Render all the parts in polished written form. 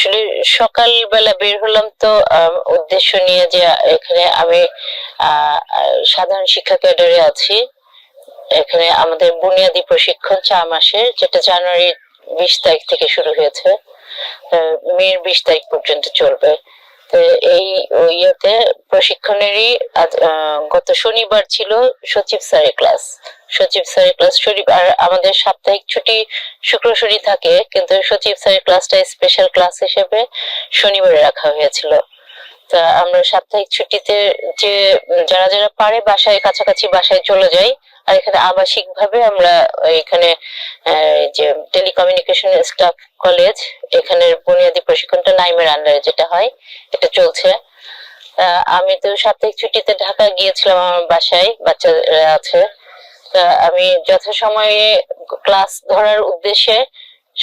আসলে সকালবেলা বের হলাম তো উদ্দেশ্য নিয়ে যে এখানে আমি সাধারণ শিক্ষা ক্যাডারে আছি। এখানে আমাদের বুনিয়াদী প্রশিক্ষণ 4 মাসের, যেটা জানুয়ারি 20 তারিখ থেকে শুরু হয়েছে, মের 20 তারিখ পর্যন্ত চলবে। তো এই ইয়েতে প্রশিক্ষণেরই গত শনিবার ছিল সচিব স্যারের ক্লাস। সচিব স্যারের ক্লাস শনিবার, আমাদের সাপ্তাহিক ছুটি শুক্র শনি থাকে, কিন্তু সচিব স্যারের ক্লাসটা স্পেশাল ক্লাস হিসেবে শনিবারে রাখা হয়েছিল। তা আমরা সাপ্তাহিক ছুটিতে যে যারা যারা পারে বাসায়, কাছাকাছি বাসায় চলে যাই। আর এখানে আবাসিক ভাবে আমরা এখানে যে টেলিকমিউনিকেশন স্টাফ কলেজ, এখানের বুনিয়াদী প্রশিক্ষণটা নাইমের আন্ডারে যেটা হয়, এটা চলছে। আমি তো সাপ্তাহিক ছুটিতে ঢাকা গিয়েছিলাম, আমার বাসায় বাচ্চারা আছে। তা আমি যথাসময়ে ক্লাস ধরার উদ্দেশ্যে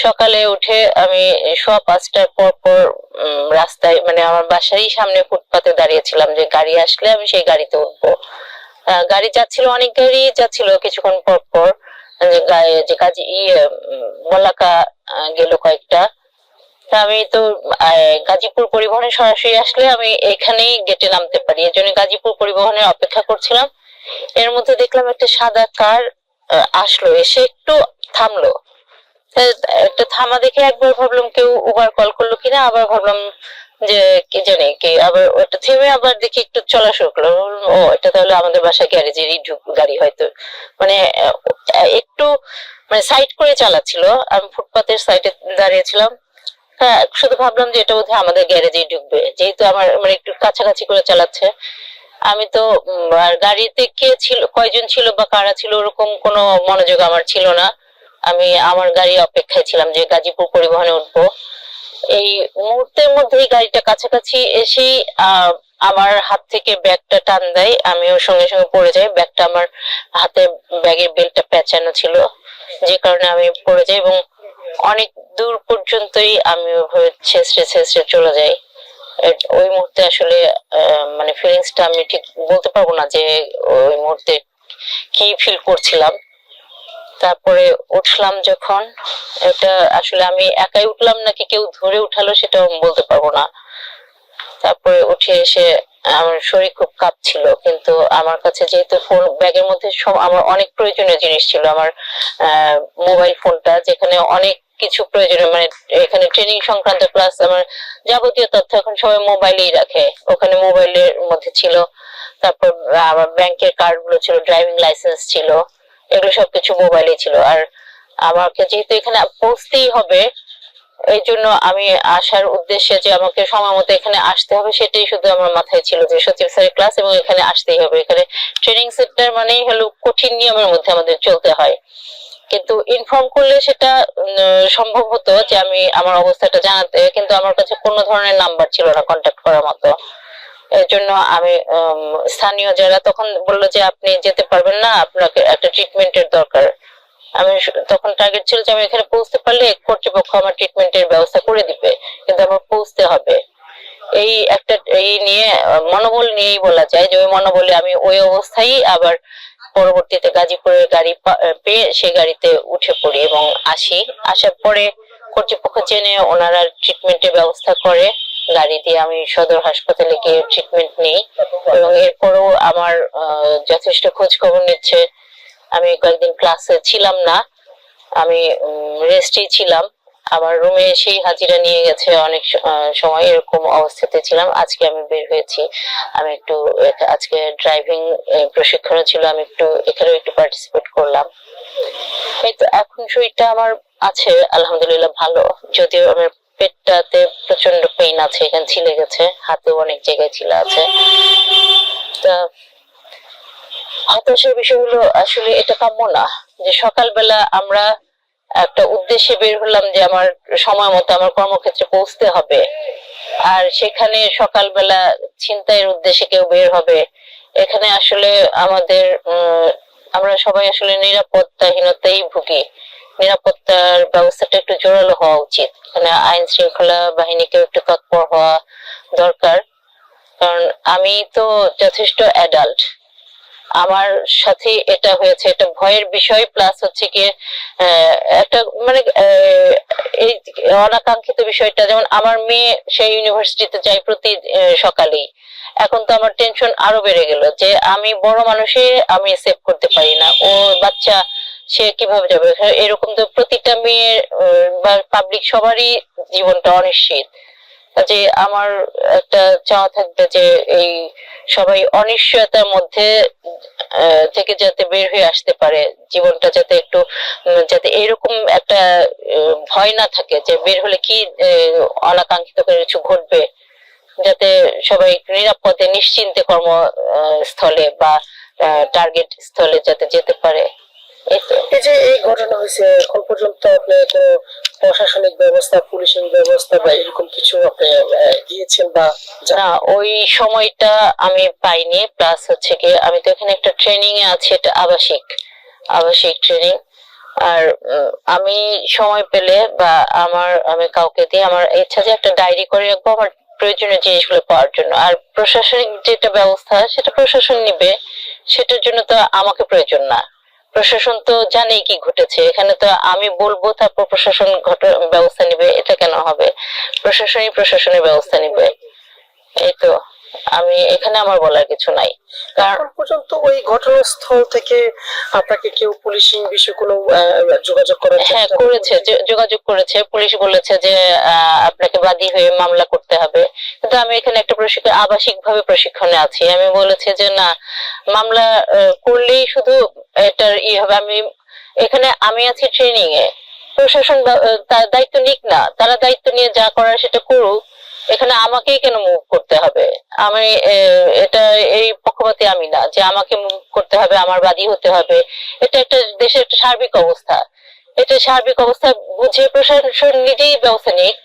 সকালে উঠে আমি 5:15 পর পর রাস্তায়, মানে আমার বাসারই সামনে ফুটপাতে দাঁড়িয়েছিলাম, যে গাড়ি আসলে আমি সেই গাড়িতে উঠবো। গাড়ি যাচ্ছিল, অনেক গাড়ি যাচ্ছিল কিছুক্ষণ পর পর, যে কাজে বলাকা গেল কয়েকটা। তা আমি তো গাজীপুর পরিবহনে সরাসরি আসলে আমি এখানেই গেটে নামতে পারি, এই জন্য গাজীপুর পরিবহনের অপেক্ষা করছিলাম। এর মধ্যে দেখলাম একটা সাদা কার আসলো, এসে একটু থামলো। একটা থামা দেখে একবার ভাবলাম কেউ উবার কল করলো কিনা, আবার ভাবলাম যে কি জানি কি, আবার ওটা থেমে আবার দেখি একটু চলা শুরু করলো। ও, এটা তাহলে আমাদের বাসায় গ্যারেজেরই গাড়ি হয়তো। মানে একটু মানে সাইড করে চালাচ্ছিল, আমি ফুটপাতের সাইডে দাঁড়িয়েছিলাম। হ্যাঁ, শুধু ভাবলাম যে এটা বোধহয় আমাদের গ্যারেজেই ঢুকবে, যেহেতু আমার মানে একটু কাছাকাছি করে চালাচ্ছে। আমি তো আর গাড়িতে কে ছিল, কয়জন ছিল বা কারা ছিল, ওরকম কোনো মনোযোগ আমার ছিল না। আমি আমার গাড়ি অপেক্ষায় ছিলাম যে গাজীপুর পরিবহনে উঠবো। এই মুহূর্তের মধ্যেই গাড়িটা কাছাকাছি এসেই আমার হাত থেকে ব্যাগটা টান দেয়, আমিও সঙ্গে সঙ্গে পড়ে যাই। ব্যাগটা আমার হাতে, ব্যাগের বেল্টটা পেঁচানো ছিল, যে কারণে আমি পড়ে যাই এবং অনেক দূর পর্যন্তই আমি ওইভাবে ছেঁচড়ে ছেঁচড়ে চলে যাই। ওই মুহূর্তে আসলে মানে ফিলিংসটা আমি ঠিক বলতে পারবো না যে ওই মুহূর্তে কি ফিল করছিলাম। তারপরে উঠলাম যখন, এটা আসলে আমি একাই উঠলাম নাকি কেউ ধরে উঠালো সেটাও আমি বলতে পারবো না। তারপরে উঠে এসে আমার শরীর খুব কাঁপছিল, কিন্তু আমার কাছে যেহেতু ফোন ব্যাগের মধ্যে আমার অনেক প্রয়োজনীয় জিনিস ছিল, আমার মোবাইল ফোনটা, যেখানে অনেক কিছু প্রয়োজনীয়, মানে এখানে ট্রেনিং সংক্রান্ত প্লাস আমার যাবতীয় তথ্য এখন সবাই মোবাইলেই রাখে, ওখানে মোবাইলের মধ্যে ছিল। তারপর আমার ব্যাংকের কার্ড গুলো ছিল, ড্রাইভিং লাইসেন্স ছিল, এগুলো সবকিছু মোবাইলে ছিল। আর আমাকে যেহেতু এখানে পৌঁছতেই হবে, এই জন্য আমি আসার উদ্দেশ্যে যে আমাকে সময় মতো এখানে আসতে হবে সেটাই শুধু আমার মাথায় ছিল, যে সচিব স্যারের ক্লাস এবং এখানে আসতেই হবে। এখানে ট্রেনিং সেন্টার মানেই হলো কঠিন নিয়মের মধ্যে আমাদের চলতে হয়, কিন্তু ইনফর্ম করলে সেটা সম্ভব হতো যে আমি আমার অবস্থাটা জানাতে, কিন্তু আমার কাছে কোনো ধরনের নাম্বার ছিল না কন্ট্যাক্ট করার মতো। এর জন্য আমি স্থানীয় যারা তখন বললো যে আপনি যেতে পারবেন না, আপনাকে একটা ট্রিটমেন্টের দরকার। আমি তখন টার্গেট ছিল যে আমি এখানে পৌঁছতে পারলে কর্তৃপক্ষ আমার ট্রিটমেন্টের ব্যবস্থা করে দিবে, কিন্তু আমার পৌঁছতে হবে। এই একটা এই নিয়ে মনোবল নিয়েই বলা যায়, যে ওই মনোবলে আমি ওই অবস্থায় আবার পরবর্তীতে গাজীপুরের গাড়ি পেয়ে সেই গাড়িতে উঠে পড়ি এবং আসি। আসার পরে কর্তৃপক্ষ জেনে ওনারা ট্রিটমেন্টের ব্যবস্থা করে, গাড়ি দিয়ে আমি সদর হাসপাতালে গিয়ে ট্রিটমেন্ট নিই। এবং এরপরও আমার যথেষ্ট খোঁজ খবর নিচ্ছে। আমি কয়েকদিন ক্লাসে ছিলাম না, আমি রেস্টেই ছিলাম। আমার রুমে এসেই হাজিরা নিয়ে গেছে অনেক সময়, এরকম অবস্থাতে ছিলাম। আজকে আমি বের হয়েছি, আমি একটু আজকে ড্রাইভিং প্রশিক্ষণও ছিল, আমি একটু এখানেও একটু পার্টিসিপেট করলাম। এই তো এখন শরীরটা আমার আছে আলহামদুলিল্লাহ ভালো, যদিও আমার পেটটাতে প্রচন্ড পেইন আছে, এখানে ছিলে গেছে, হাতেও অনেক জায়গায় ছিলে আছে। তা হতাশার বিষয় হলো আসলে এটা কাম্য না, যে সকালবেলা আমরা একটা উদ্দেশ্যে বের হলাম যে আমার সময় মতো আমার কর্মক্ষেত্রে পৌঁছতে হবে, আর সেখানে সকালবেলা ছিনতাইয়ের উদ্দেশ্যে কেউ বের হবে। এখানে আসলে আমাদের আমরা সবাই আসলে নিরাপত্তাহীনতাই ভুগি। নিরাপত্তার ব্যবস্থাটা একটু জোরালো হওয়া উচিত, মানে আইন শৃঙ্খলা বাহিনীকেও একটু তৎপর হওয়া দরকার। কারণ আমি তো যথেষ্ট অ্যাডাল্ট, আমার সাথে এটা হয়েছে, এটা ভয়ের বিষয়, প্লাস হচ্ছে কি একটা মানে এই অনাকাঙ্ক্ষিত বিষয়টা, যেমন আমার মেয়ে সেই ইউনিভার্সিটিতে যায় প্রতি সকালেই। এখন তো আমার টেনশন আরো বেড়ে গেল যে আমি বড় মানুষে আমি সেভ করতে পারি না, ও বাচ্চা সে কিভাবে যাবে। এরকম তো প্রতিটা মেয়ে বা পাবলিক সবারই জীবনটা অনিশ্চিত। যে আমার একটা চাওয়া থাকবে যে এই সবাই অনিশ্চয়তার মধ্যে থেকে যাতে বের হয়ে আসতে পারে, জীবনটা যাতে একটু যাতে এরকম একটা ভয় না থাকে যে বের হলে কি অনাকাঙ্ক্ষিত করে কিছু ঘটবে, যাতে সবাই নিরাপদে নিশ্চিন্তে কর্মস্থলে বা টার্গেট স্থলে যাতে যেতে পারে। এই তো। এই যে এই ঘটনা হয়েছে, এখন পর্যন্ত আপনি কোনো প্রশাসনিক ব্যবস্থা, পুলিশিং ব্যবস্থা বা এরকম কিছু আপনি গিয়েছেন বা না, ওই সময়টা আমি পাইনি। প্লাস হচ্ছে কি আমি তো এখানে একটা ট্রেনিং এ আছি, এটা আবাসিক আবাসিক ট্রেনিং। আর আমি সময় পেলে বা আমি কাউকে দিয়ে, আমার ইচ্ছা যে একটা ডায়েরি করে রাখবো আমার প্রয়োজনীয় জিনিসগুলো পাওয়ার জন্য। আর প্রশাসনিক যেটা ব্যবস্থা সেটা প্রশাসন নিবে, সেটার জন্য তো আমাকে প্রয়োজন না। প্রশাসন তো জানেই কি ঘটেছে এখানে, তো আমি বলবো তারপর প্রশাসন ব্যবস্থা নিবে, এটা কেন হবে? প্রশাসনের ব্যবস্থা নিবে। এই তো, আমি এখানে আমার বলার কিছু নাই। কারণ এখন পর্যন্ত ওই ঘটনাস্থল থেকে আপনাকে কেউ পুলিশিং বিষয়ে কোনো যোগাযোগ করার হ্যাঁ চেষ্টা করেছে, যোগাযোগ করেছে, পুলিশ বলেছে যে আপনাকে বাদী হয়ে মামলা করতে হবে। কিন্তু আমি এখানে একটা আবাসিক ভাবে প্রশিক্ষণে আছি, আমি বলেছি যে না, মামলা করলেই শুধু এটার হবে। এখানে আমি আছি ট্রেনিং এ, প্রশাসন তার দায়িত্ব নিক না, তারা দায়িত্ব নিয়ে যা করার সেটা করুক। এখানে আমাকেই কেন মুভ করতে হবে? আমি এটা এই পক্ষপাতী আমি না যে আমাকে মুভ করতে হবে, আমার বাদী হতে হবে। এটা একটা দেশের একটা সার্বিক অবস্থা, এটা সার্বিক অবস্থা বুঝে প্রশাসন নিজেই ব্যবস্থা নিক।